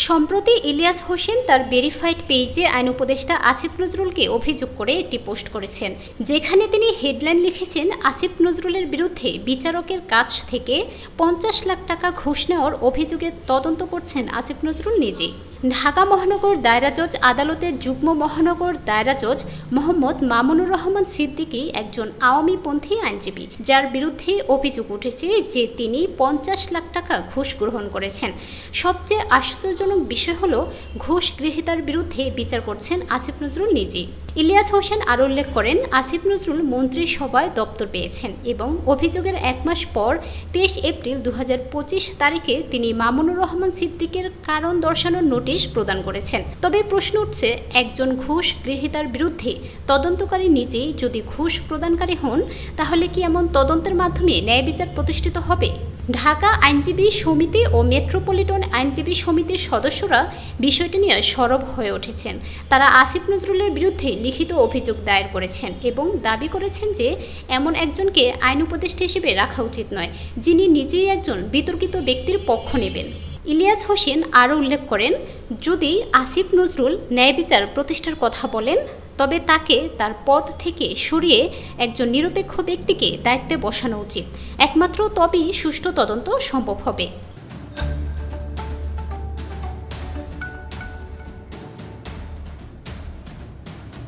সম্প্রতি ইলিয়াস হোসেন তার ভেরিফাইড পেজে আইন উপদেষ্টা আসিফ নজরুলকে অভিযোগ করে একটি পোস্ট করেছেন, যেখানে তিনি হেডলাইন লিখেছেন, আসিফ নজরুলের বিরুদ্ধে বিচারকের কাছ থেকে 50 লাখ টাকা ঘুষ নেওয়ার অভিযোগে তদন্ত করছেন আসিফ নজরুল নিজেই। ঢাকা মহানগর দায়রা জজ আদালতের যুগ্ম মহানগর দায়রা জজ মোহাম্মদ মামুনুর রহমান সিদ্দিকী একজন আওয়ামীপন্থী আইনজীবী, যার বিরুদ্ধে অভিযোগ উঠেছে যে তিনি 50 লাখ টাকা ঘুষ গ্রহণ করেছেন। সবচেয়ে আশ্চর্যজনক বিষয় হলো, ঘুষ গ্রহীতার বিরুদ্ধে বিচার করছেন আসিফ নজরুল নিজেই। ইলিয়াস হোসেন আরও উল্লেখ করেন, আসিফ নজরুল মন্ত্রিসভায় দপ্তর পেয়েছেন এবং অভিযোগের 1 মাস পর 23 এপ্রিল 2025 তারিখে তিনি মামুনুর রহমান সিদ্দিকের কারণ দর্শানোর নোটিশ প্রদান করেছেন। তবে প্রশ্ন উঠছে, একজন ঘুষ গ্রহীতার বিরুদ্ধে তদন্তকারী নিজেই যদি ঘুষ প্রদানকারী হন, তাহলে কি এমন তদন্তের মাধ্যমে ন্যায় বিচার প্রতিষ্ঠিত হবে? ঢাকা আইনজীবী সমিতি ও মেট্রোপলিটন আইনজীবী সমিতির সদস্যরা বিষয়টি নিয়ে সরব হয়ে উঠেছেন। তারা আসিফ নজরুলের বিরুদ্ধে লিখিত অভিযোগ দায়ের করেছেন এবং দাবি করেছেন যে এমন একজনকে আইন উপদেষ্টা হিসেবে রাখা উচিত নয়, যিনি নিজেই একজন বিতর্কিত ব্যক্তির পক্ষ নেবেন। ইলিয়াস হোসেন আরও উল্লেখ করেন, যদি আসিফ নজরুল ন্যায় বিচার প্রতিষ্ঠার কথা বলেন, তবে তাকে তার পদ থেকে সরিয়ে একজন নিরপেক্ষ ব্যক্তিকে দায়িত্বে বসানো উচিত। একমাত্র তবেই সুষ্ঠু তদন্ত সম্ভব হবে।